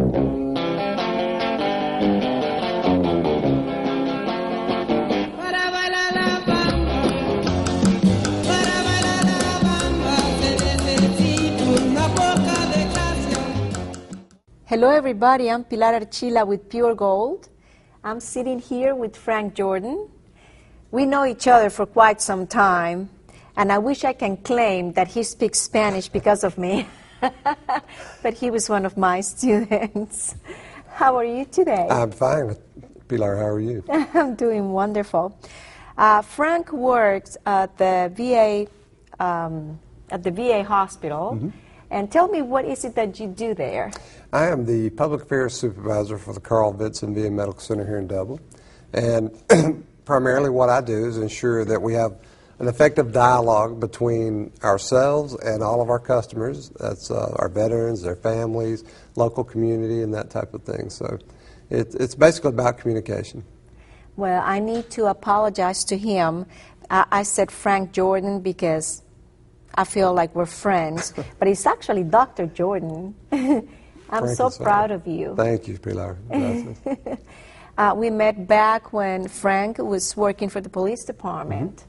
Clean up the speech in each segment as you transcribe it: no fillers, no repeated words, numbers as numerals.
Hello everybody, I'm Pilar Archila with Pure Gold. I'm sitting here with Frank Jordan. We know each other for quite some time, and I wish I can claim that he speaks Spanish because of me, but he was one of my students. How are you today? I'm fine, Pilar, how are you? I'm doing wonderful. Frank works at the VA hospital. Mm-hmm. And tell me, what is it that you do there? I am the Public Affairs Supervisor for the Carl Vinson VA Medical Center here in Dublin. And primarily what I do is ensure that we have an effective dialogue between ourselves and all of our customers. That's our veterans, their families, local community, and that type of thing. So it's basically about communication. Well, I need to apologize to him. I said Frank Jordan because I feel like we're friends, but it's actually Dr. Jordan. I'm so proud of you. Thank you, Pilar. We met back when Frank was working for the police department. Mm-hmm.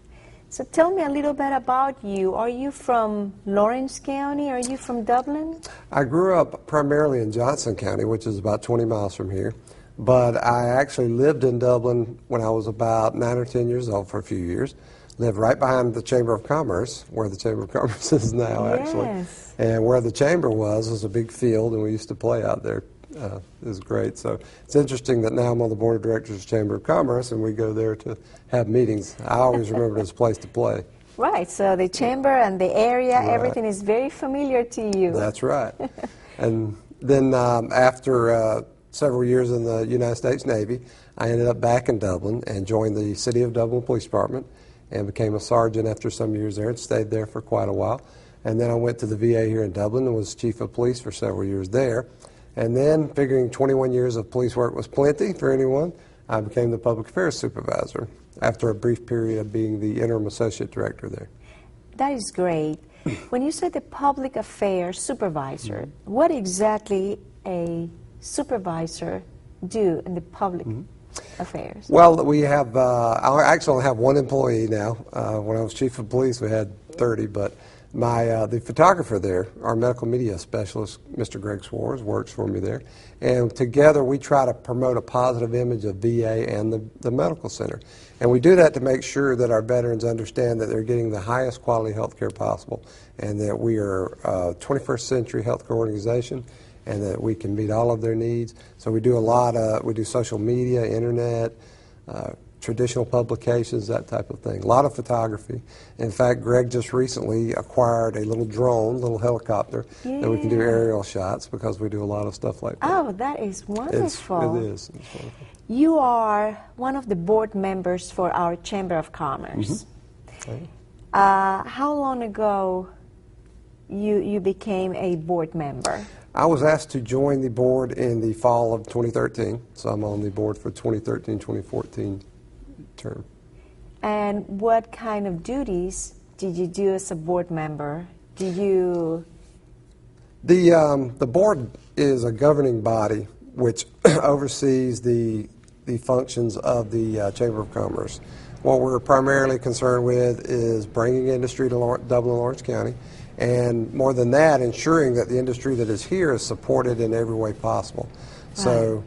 So tell me a little bit about you. Are you from Lawrence County? Are you from Dublin? I grew up primarily in Johnson County, which is about 20 miles from here. But I actually lived in Dublin when I was about 9 or 10 years old for a few years. Lived right behind the Chamber of Commerce, where the Chamber of Commerce is now, actually. Yes. And where the Chamber was a big field, and we used to play out there. It was great. So it's interesting that now I'm on the Board of Directors of the Chamber of Commerce, and we go there to have meetings. I always remember it as a place to play. Right, so the Chamber and the area, right. Everything is very familiar to you. That's right. And then after several years in the United States Navy, I ended up back in Dublin and joined the City of Dublin Police Department, and became a sergeant after some years there and stayed there for quite a while. And then I went to the VA here in Dublin and was chief of police for several years there. And then, figuring 21 years of police work was plenty for anyone, I became the public affairs supervisor after a brief period of being the interim associate director there. That is great. When you say the public affairs supervisor, mm-hmm. what exactly a supervisor do in the public affairs? Well, we have, I actually only have one employee now. When I was chief of police, we had 30, but the photographer there, our medical media specialist, Mr. Greg Swartz, works for me there. And together we try to promote a positive image of VA and the medical center. And we do that to make sure that our veterans understand that they're getting the highest quality health care possible, and that we are a 21st century healthcare organization, and that we can meet all of their needs. So we do we do social media, internet, traditional publications, that type of thing. A lot of photography. In fact, Greg just recently acquired a little drone, little helicopter, that we can do aerial shots, because we do a lot of stuff like that. Oh, that is wonderful. It is. It's wonderful. You are one of the board members for our Chamber of Commerce. Mm-hmm. How long ago you became a board member? I was asked to join the board in the fall of 2013, so I'm on the board for 2013-2014 term. And what kind of duties did you do as a board member? Did you... The board is a governing body which oversees the functions of the Chamber of Commerce. What we're primarily concerned with is bringing industry to Dublin and Lawrence County, and more than that, ensuring that the industry that is here is supported in every way possible. So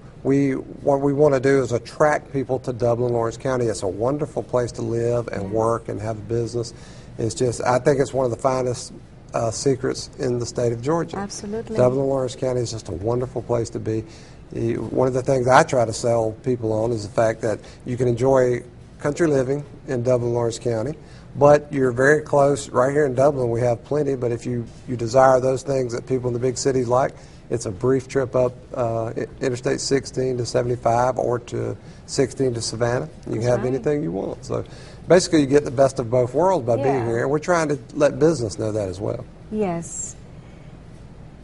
what we want to do is attract people to Dublin, Lawrence County. It's a wonderful place to live and work and have a business. It's just, I think it's one of the finest secrets in the state of Georgia. Absolutely. Dublin, Lawrence County is just a wonderful place to be. One of the things I try to sell people on is the fact that you can enjoy country living in Dublin, Lawrence County, but you're very close. Right here in Dublin we have plenty, but if you desire those things that people in the big cities like, it's a brief trip up Interstate 16 to 75 or to 16 to Savannah. You can have anything you want. So basically you get the best of both worlds by being here, and we're trying to let business know that as well. Yes.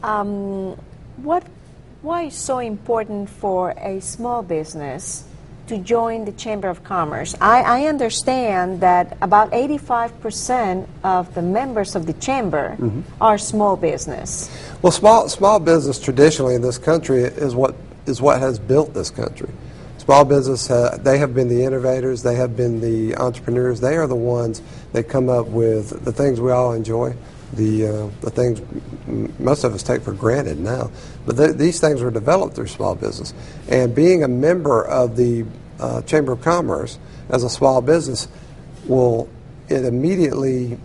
Why is so important for a small business to join the Chamber of Commerce? I understand that about 85% of the members of the Chamber are small business. Well, small business traditionally in this country is what has built this country. Small business, they have been the innovators, they have been the entrepreneurs, they are the ones that come up with the things we all enjoy, the things most of us take for granted now. But these things were developed through small business. And being a member of the Chamber of Commerce as a small business, it immediately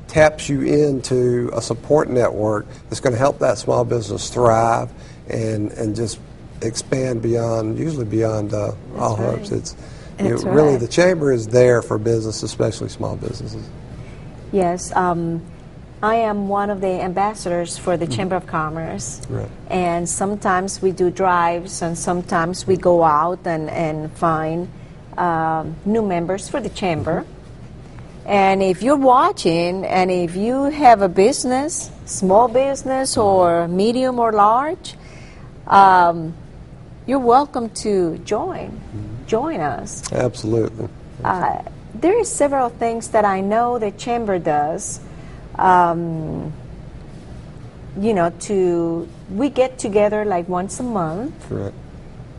taps you into a support network that's going to help that small business thrive and just expand usually beyond all hopes. It's really the Chamber is there for business, especially small businesses. Yes. I am one of the ambassadors for the Chamber of Commerce, and sometimes we do drives, and sometimes we go out and find new members for the Chamber. And if you're watching, and if you have a business, small business or medium or large, you're welcome to join us. Absolutely. There are several things that I know the Chamber does. We get together like once a month. Correct.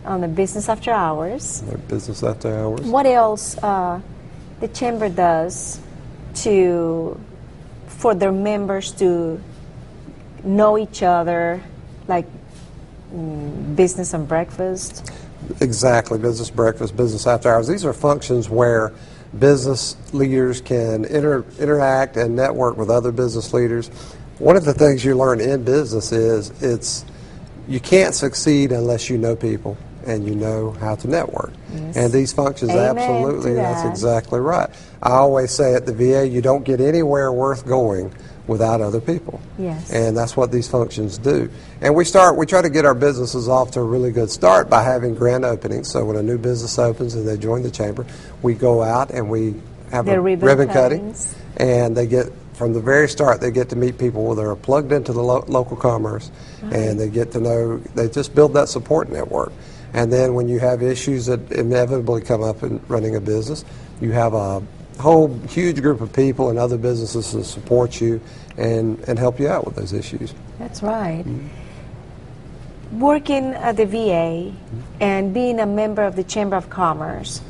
On the Business After Hours. Business After Hours. What else the Chamber does for their members to know each other, like business and breakfast? Exactly, business breakfast, business after hours. These are functions where business leaders can interact and network with other business leaders. One of the things you learn in business is you can't succeed unless you know people and you know how to network. Yes. And these functions, absolutely, that's exactly right. I always say at the VA, you don't get anywhere worth going without other people. Yes. And that's what these functions do. And we try to get our businesses off to a really good start by having grand openings. So when a new business opens and they join the Chamber, we go out and we have a ribbon cutting. And they get, from the very start, they get to meet people that are plugged into the local commerce, and they get to know, they just build that support network. And then when you have issues that inevitably come up in running a business, you have a whole huge group of people and other businesses to support you and help you out with those issues. That's right. Working at the VA and being a member of the Chamber of Commerce,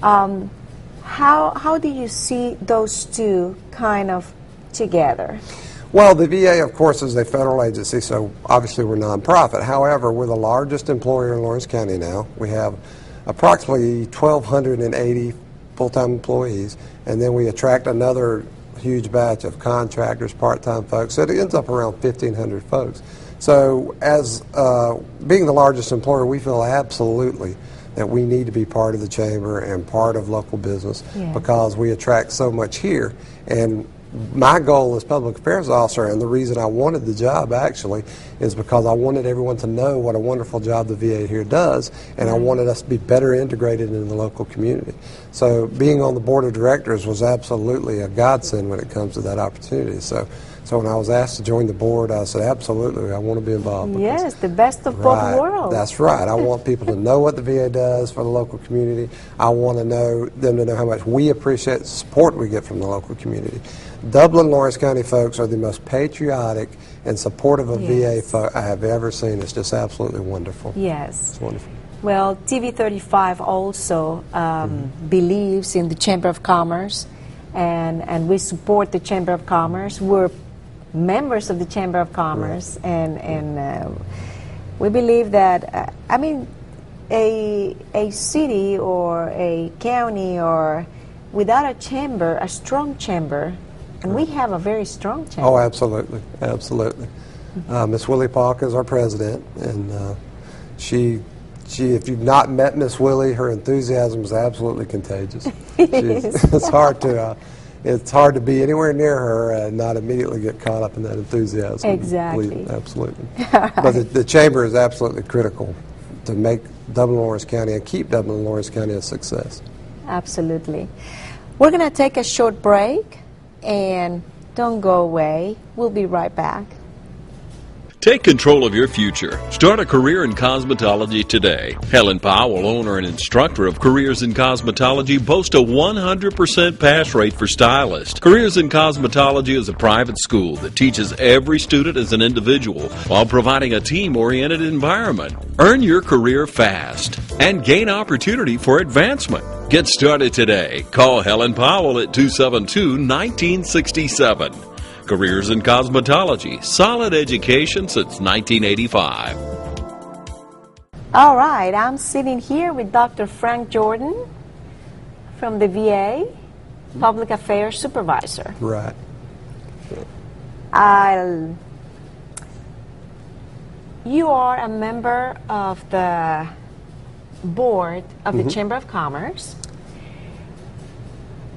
how do you see those two kind of together? Well, the VA, of course, is a federal agency, so obviously we're nonprofit. However, we're the largest employer in Lawrence County now. We have approximately 1,280 full-time employees, and then we attract another huge batch of contractors, part-time folks, so it ends up around 1,500 folks. So as being the largest employer, we feel absolutely that we need to be part of the Chamber and part of local business because we attract so much here. And my goal as public affairs officer, and the reason I wanted the job actually, is because I wanted everyone to know what a wonderful job the VA here does, and I wanted us to be better integrated in the local community. So being on the board of directors was absolutely a godsend when it comes to that opportunity. So when I was asked to join the board, I said, absolutely, I want to be involved. Yes, the best of both worlds. That's right. I want people to know what the VA does for the local community. I want them to know how much we appreciate the support we get from the local community. Dublin, Lawrence County folks are the most patriotic and supportive of VA folk I have ever seen. It's just absolutely wonderful. Yes. It's wonderful. Well, TV35 also believes in the Chamber of Commerce, and we support the Chamber of Commerce. We're members of the Chamber of Commerce, and we believe that, a city or a county or without a chamber, a strong chamber, and we have a very strong chamber. Oh, absolutely, absolutely. Miss Willie Palk is our president, and she, if you've not met Miss Willie, her enthusiasm is absolutely contagious. It's hard to be anywhere near her and not immediately get caught up in that enthusiasm. Exactly. Absolutely. But the Chamber is absolutely critical to make Dublin-Lawrence County and keep Dublin-Lawrence County a success. Absolutely. We're going to take a short break, and don't go away. We'll be right back. Take control of your future. Start a career in cosmetology today. Helen Powell, owner and instructor of Careers in Cosmetology, boasts a 100% pass rate for stylists. Careers in Cosmetology is a private school that teaches every student as an individual while providing a team-oriented environment. Earn your career fast and gain opportunity for advancement. Get started today. Call Helen Powell at 272-1967. Careers in Cosmetology, solid education since 1985. All right, I'm sitting here with Dr. Frank Jordan from the VA, Public Affairs Supervisor. Right. You are a member of the board of the Chamber of Commerce.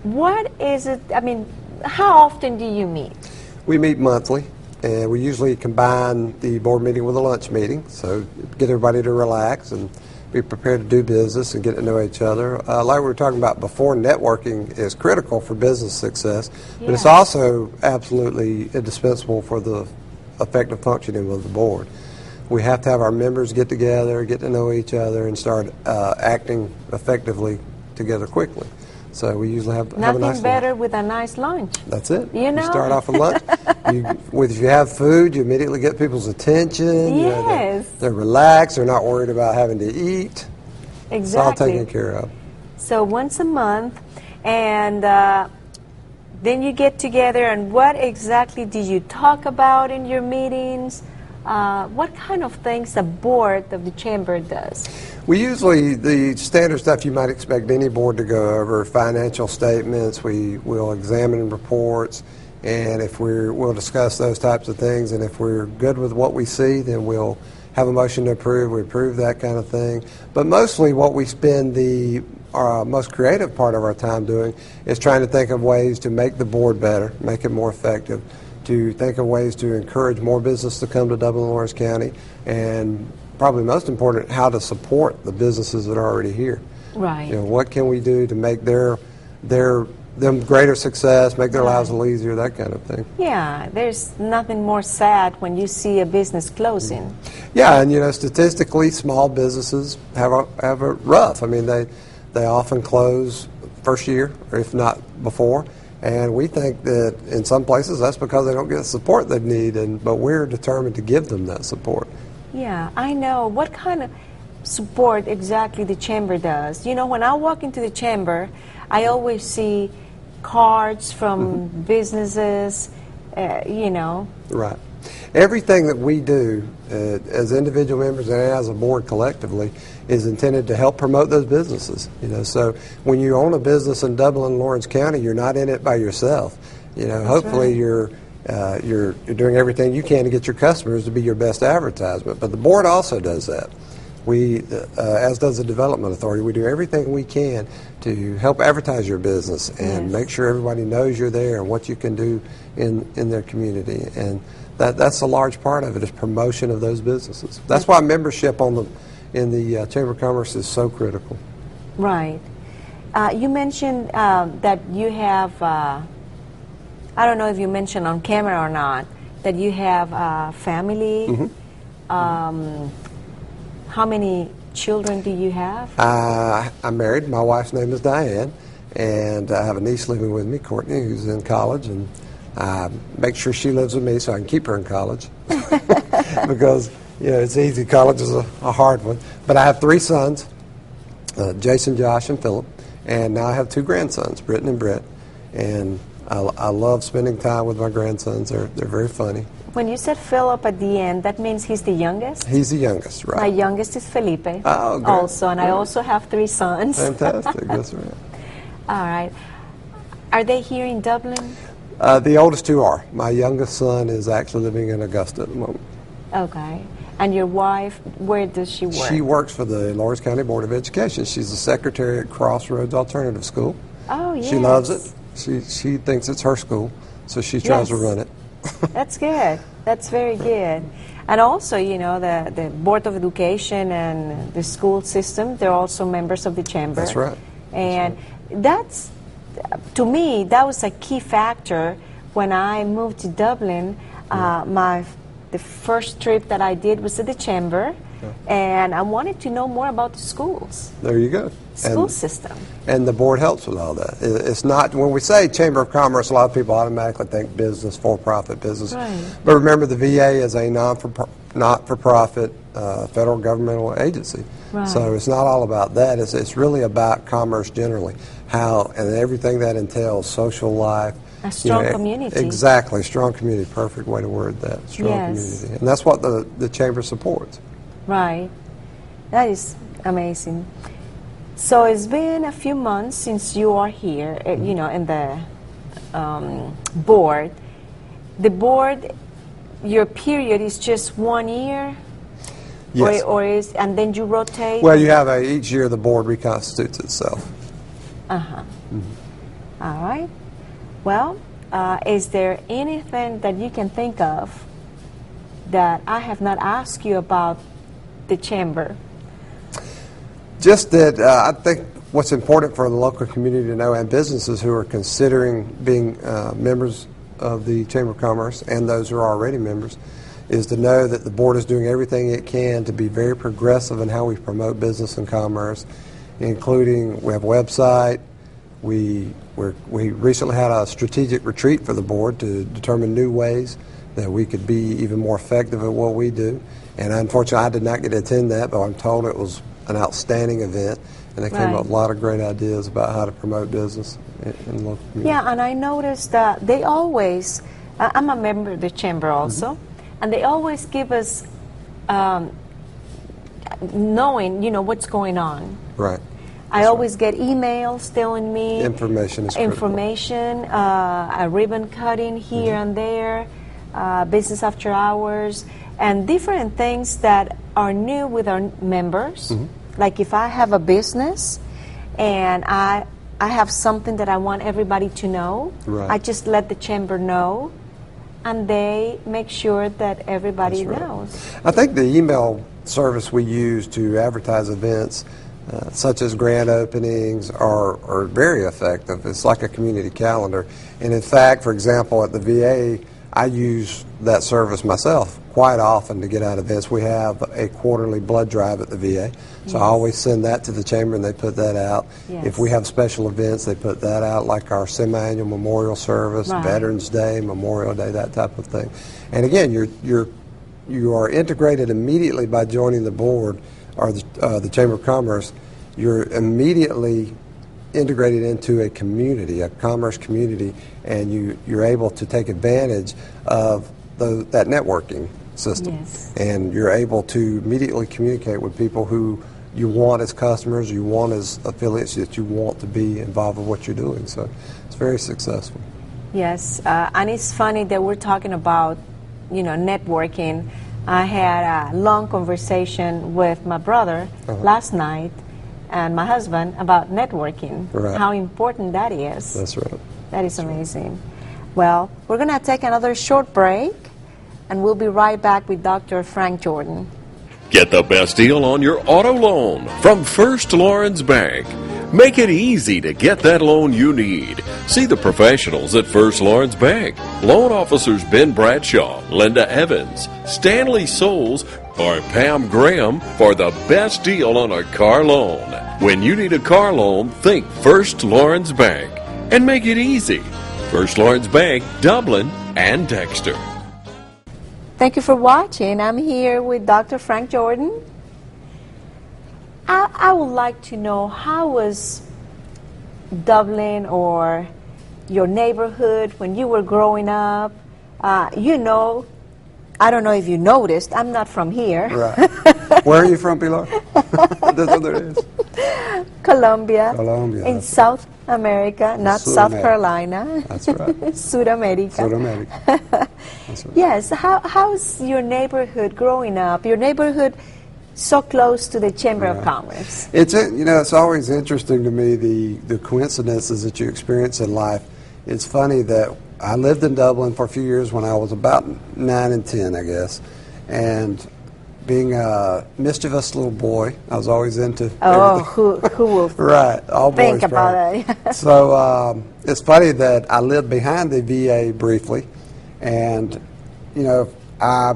What is it, I mean, how often do you meet? We meet monthly, and we usually combine the board meeting with a lunch meeting, so get everybody to relax and be prepared to do business and get to know each other. Like we were talking about before, networking is critical for business success, but it's also absolutely indispensable for the effective functioning of the board. We have to have our members get together, get to know each other, and start acting effectively together quickly. So we usually have a nice lunch. Nothing better with a nice lunch. That's it. You know? You start off with lunch. If you have food, you immediately get people's attention. Yes. They're relaxed. They're not worried about having to eat. Exactly. It's all taken care of. So once a month, and then you get together, and what exactly do you talk about in your meetings? What kind of things the board of the chamber does? We usually, the standard stuff you might expect any board to go over, financial statements, we will examine reports, and if we'll discuss those types of things, and if we're good with what we see, then we'll have a motion to approve, we approve that kind of thing. But mostly what we spend the most creative part of our time doing is trying to think of ways to make the board better, make it more effective, to think of ways to encourage more business to come to Dublin and Lawrence County, and probably most important, how to support the businesses that are already here. Right. You know, what can we do to make them greater success, make their lives a little easier, that kind of thing. Yeah, there's nothing more sad when you see a business closing. Yeah, and you know, statistically, small businesses have a rough. I mean, they often close first year, or if not before. And we think that in some places that's because they don't get the support they need, but we're determined to give them that support. Yeah, I know. What kind of support exactly the chamber does? You know, when I walk into the chamber, I always see cards from businesses, you know. Right. Everything that we do as individual members and as a board collectively is intended to help promote those businesses. You know, so when you own a business in Dublin and Lawrence County, you're not in it by yourself. You know, hopefully you're doing everything you can to get your customers to be your best advertisement. But the board also does that. We, as does the Development Authority, we do everything we can to help advertise your business and make sure everybody knows you're there and what you can do in their community. And that's a large part of it, is promotion of those businesses. That's why membership in the Chamber of Commerce is so critical. Right. You mentioned that you have, I don't know if you mentioned on camera or not, that you have family. How many children do you have? I'm married. My wife's name is Diane, and I have a niece living with me, Courtney, who's in college, and I make sure she lives with me so I can keep her in college because, you know, it's easy. College is a hard one. But I have 3 sons, Jason, Josh, and Philip, and now I have 2 grandsons, Britton and Brett, and I love spending time with my grandsons. They're very funny. When you said Philip at the end, that means he's the youngest? He's the youngest, right. My youngest is Felipe, great. also, and I also have 3 sons. Fantastic, that's right. All right. Are they here in Dublin? The oldest 2 are. My youngest son is actually living in Augusta at the moment. Okay. And your wife, where does she work? She works for the Lawrence County Board of Education. She's the secretary at Crossroads Alternative School. Oh, yes. She loves it. She thinks it's her school, so she tries to run it. That's good. That's very good. And also, you know, the Board of Education and the school system, they're also members of the chamber. That's right. And that's, to me, that was a key factor when I moved to Dublin. My the first trip that I did was to the chamber, and I wanted to know more about the schools. There you go. School system. And the board helps with all that. It's not, when we say Chamber of Commerce, a lot of people automatically think business, for-profit business. Right. But remember, the VA is a not-for-profit federal governmental agency. Right. So it's not all about that. It's really about commerce generally, how and everything that entails, social life. A strong community. Exactly, strong community. Perfect way to word that. Strong community. And that's what the Chamber supports. Right. That is amazing. So it's been a few months since you are here, you know, in the board. The board, your period is just 1 year? Yes. And then you rotate? Well, you have each year the board reconstitutes itself. Uh-huh. All right. Well, is there anything that you can think of that I have not asked you about the chamber? Just that I think what's important for the local community to know, and businesses who are considering being members of the Chamber of Commerce and those who are already members, is to know that the board is doing everything it can to be very progressive in how we promote business and commerce, including we have a website. We recently had a strategic retreat for the board to determine new ways that we could be even more effective at what we do. And unfortunately, I did not get to attend that, but I'm told it was an outstanding event, and they came up with a lot of great ideas about how to promote business in the local community. Yeah, and I noticed that they always, I'm a member of the chamber also, and they always give us knowing, you know, what's going on. Right. I always get emails telling me information is critical. Information, a ribbon cutting here and there, business after hours, and different things that are new with our members. Like if I have a business and I have something that I want everybody to know, I just let the chamber know, and they make sure that everybody knows. I think the email service we use to advertise events, such as grand openings, are very effective. It's like a community calendar. And in fact, for example, at the VA, I use that service myself quite often to get out events. We have a quarterly blood drive at the VA, so I always send that to the chamber and they put that out. If we have special events, they put that out, like our semi-annual memorial service, Veterans Day, Memorial Day, that type of thing. And again, you are integrated immediately by joining the board or the Chamber of Commerce. You're immediately integrated into a community, a commerce community, and you're able to take advantage of that networking system. And you're able to immediately communicate with people who you want as customers, you want as affiliates, that you want to be involved with what you're doing. So it's very successful. Yes, and it's funny that we're talking about, you know, networking. I had a long conversation with my brother last night and my husband about networking, how important that is. That's right. That is amazing. Well, we're going to take another short break, and we'll be right back with Dr. Frank Jordan. Get the best deal on your auto loan from First Lawrence Bank. Make it easy to get that loan you need. See the professionals at First Lawrence Bank. Loan officers Ben Bradshaw, Linda Evans, Stanley Souls, or Pam Graham for the best deal on a car loan. When you need a car loan, think First Lawrence Bank. And make it easy. First Lawrence Bank, Dublin and Dexter. Thank you for watching. I'm here with Dr. Frank Jordan. I would like to know, how was Dublin or your neighborhood when you were growing up? You know, I don't know if you noticed, I'm not from here. Right. Where are you from, Pilar? There it is. Colombia. Colombia. In South America, not South Carolina. That's right. Sudamerica. Sudamerica. That's right. Yes. How's your neighborhood growing up? Your neighborhood so close to the Chamber of Commerce. It's it's always interesting to me the coincidences that you experience in life. It's funny that I lived in Dublin for a few years when I was about 9 and 10, I guess, and being a mischievous little boy, I was always into everything. Who will right, all boys think about it? So it's funny that I lived behind the VA briefly, and I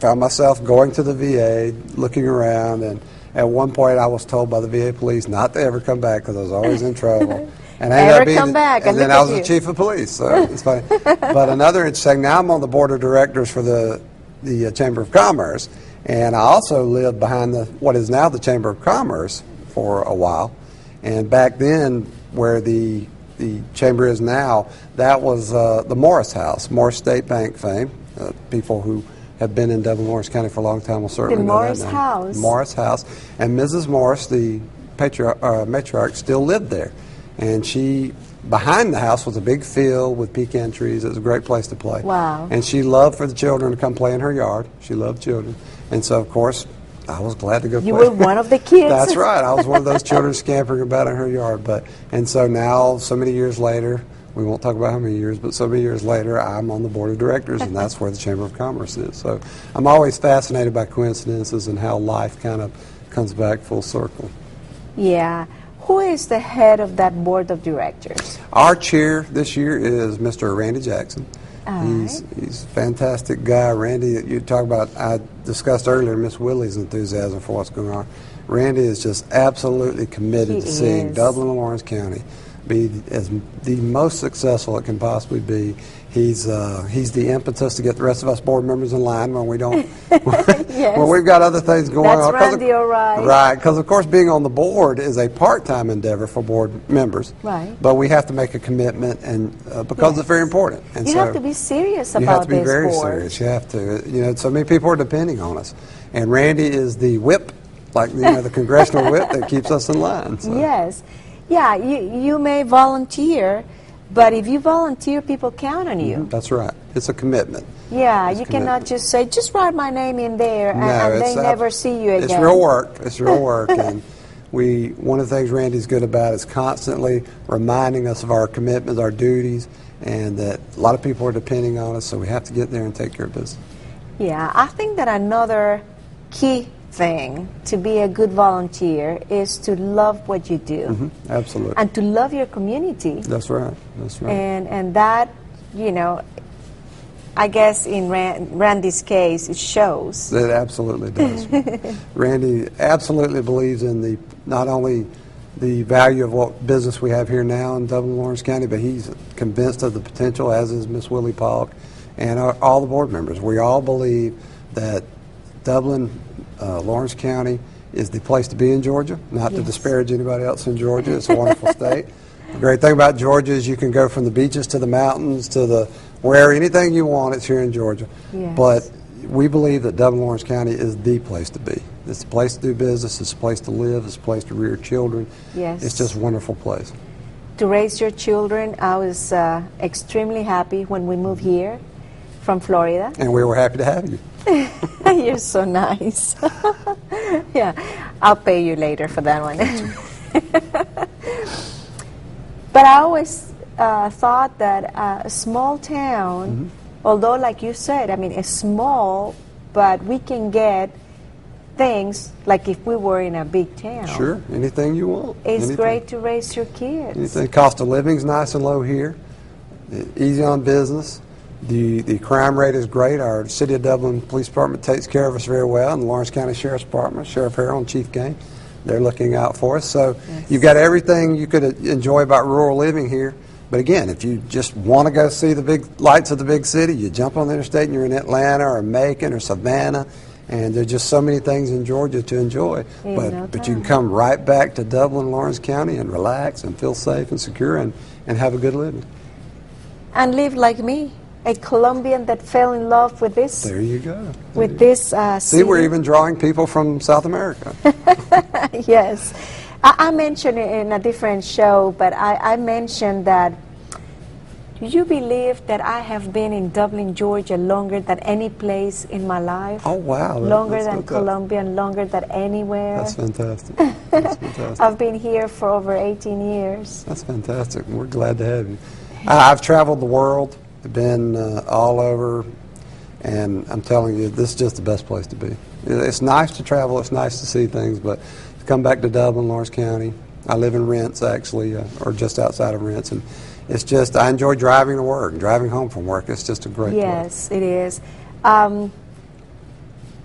found myself going to the VA, looking around, and at one point I was told by the VA police not to ever come back because I was always in trouble. And I ended up being and then I was the chief of police, so it's funny. But another interesting, now I'm on the board of directors for the Chamber of Commerce, and I also lived behind what is now the Chamber of Commerce for a while. And back then, where the chamber is now, that was the Morris House, Morris State Bank fame. People who have been in Dublin, Lawrence County for a long time will certainly know that name. House. Morris House. And Mrs. Morris, the matriarch, still lived there. And behind the house was a big field with pecan trees. It was a great place to play. Wow. And she loved for the children to come play in her yard. She loved children. And so, of course, I was glad to go play. You were one of the kids. That's right. I was one of those children scampering about in her yard. And so now, so many years later, we won't talk about how many years, but so many years later, I'm on the board of directors, and that's where the Chamber of Commerce is. So I'm always fascinated by coincidences and how life kind of comes back full circle. Yeah. Who is the head of that board of directors? Our chair this year is Mr. Randy Jackson. He's a fantastic guy. Randy, you talk about, I discussed earlier Miss Willie's enthusiasm for what's going on. Randy is just absolutely committed to seeing Dublin and Lawrence County be as the most successful it can possibly be. He's the impetus to get the rest of us board members in line when we don't, when we've got other things going on. That's Randy O'Reilly. Right, because of course being on the board is a part-time endeavor for board members. Right. But we have to make a commitment, and because it's very important. And you have to be serious about this board. You have to be very serious. You have to. So many people are depending on us, and Randy is the whip, like the congressional whip that keeps us in line. So. Yes. Yeah, you may volunteer, but if you volunteer, people count on you. That's right. It's a commitment. Yeah, you cannot just say, just write my name in there, and they never see you again. It's real work. It's real work. And one of the things Randy's good about is constantly reminding us of our commitments, our duties, and that a lot of people are depending on us, so we have to get there and take care of business. Yeah, I think that another key thing to be a good volunteer is to love what you do. Absolutely. And to love your community. That's right. That's right. And that, I guess in Randy's case, it shows. It absolutely does. Randy absolutely believes in not only the value of what business we have here now in Dublin, Lawrence County, but he's convinced of the potential, as is Miss Willie Polk and all the board members. We all believe that Dublin, Lawrence County is the place to be in Georgia, not to disparage anybody else in Georgia. It's a wonderful state. The great thing about Georgia is you can go from the beaches to the mountains to anything you want, it's here in Georgia. Yes. But we believe that Dublin, Lawrence County is the place to be. It's the place to do business, it's a place to live, it's a place to rear children. Yes. It's just a wonderful place. To raise your children, I was extremely happy when we moved here from Florida. And we were happy to have you. You're so nice. Yeah, I'll pay you later for that one. But I always thought that a small town, although like you said, it's small, but we can get things like if we were in a big town. Sure, anything you want. It's great to raise your kids. Anything. Cost of living's nice and low here. Easy on business. The crime rate is great. Our City of Dublin Police Department takes care of us very well, and the Lawrence County Sheriff's Department, Sheriff Harrell and Chief Game, they're looking out for us. So you've got everything you could enjoy about rural living here. But again, if you just want to go see the big lights of the big city, you jump on the interstate and you're in Atlanta or Macon or Savannah, and there's just so many things in Georgia to enjoy. But you can come right back to Dublin, Lawrence County, and relax and feel safe and secure and have a good living. And live like me. A Colombian that fell in love with this. There you go. With this See, city. we're even drawing people from South America. Yes. I mentioned it in a different show, but I mentioned that, do you believe that I have been in Dublin, Georgia longer than any place in my life? Oh, wow. Longer than Colombia and longer than anywhere. That's fantastic. That's fantastic. I've been here for over 18 years. That's fantastic. We're glad to have you. I've traveled the world. I've been all over, and I'm telling you, this is just the best place to be. It's nice to travel, it's nice to see things, but to come back to Dublin, Lawrence County, I live in Rents actually, or just outside of Rents, and it's just, I enjoy driving to work, driving home from work. It's just a great place. Yes, it is.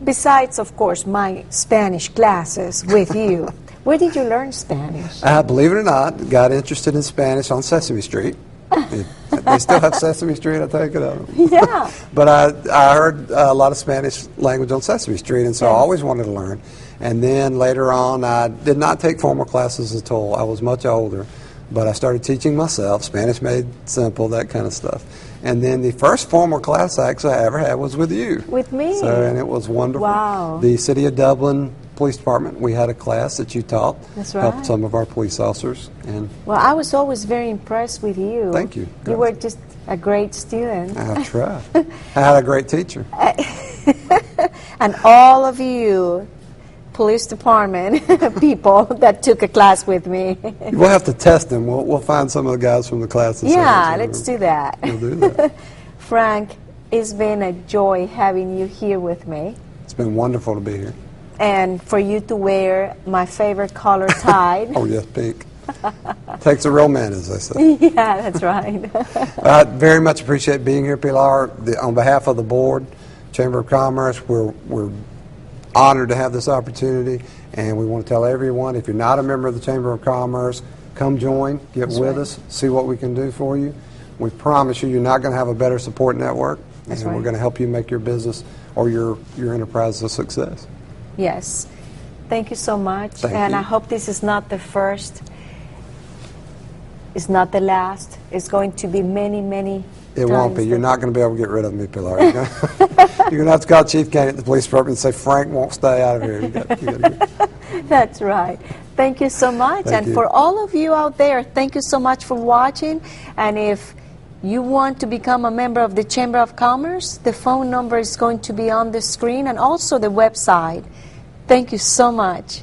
Besides, of course, my Spanish classes with you, where did you learn Spanish? Believe it or not, got interested in Spanish on Sesame Street. They still have Sesame Street, I think. Yeah. But I heard a lot of Spanish language on Sesame Street, and so I always wanted to learn. And then later on, I did not take formal classes until I was much older, but I started teaching myself, Spanish Made Simple, that kind of stuff. And then the first formal class actually I ever had was with you. With me? So, and it was wonderful. Wow. The City of Dublin Police Department, we had a class that you taught. That's right. Helped some of our police officers. And well, I was always very impressed with you. Thank you. You were just a great student. I tried. I had a great teacher. And all of you, police department people that took a class with me. We'll have to test them. We'll find some of the guys from the class. And Yeah, let's do that. We'll do that. Frank, it's been a joy having you here with me. It's been wonderful to be here. And for you to wear my favorite color tie. Oh, yes, pink. Takes a real man, as they say. Yeah, that's right. I very much appreciate being here, Pilar. On behalf of the board, Chamber of Commerce, we're honored to have this opportunity, and we want to tell everyone, if you're not a member of the Chamber of Commerce, come join, get with us, see what we can do for you. We promise you, you're not going to have a better support network, and we're going to help you make your business or your enterprise a success. Yes. Thank you so much. Thank and you. I hope this is not the first. It's not the last. It's going to be many, many It won't be. You're not going to be able to get rid of me, Pilar. You're going to have to call Chief Kane at the police department and say, Frank won't stay out of here. You gotta That's right. Thank you so much. Thank and you. for all of you out there, thank you so much for watching. And if you want to become a member of the Chamber of Commerce, the phone number is going to be on the screen and also the website. Thank you so much.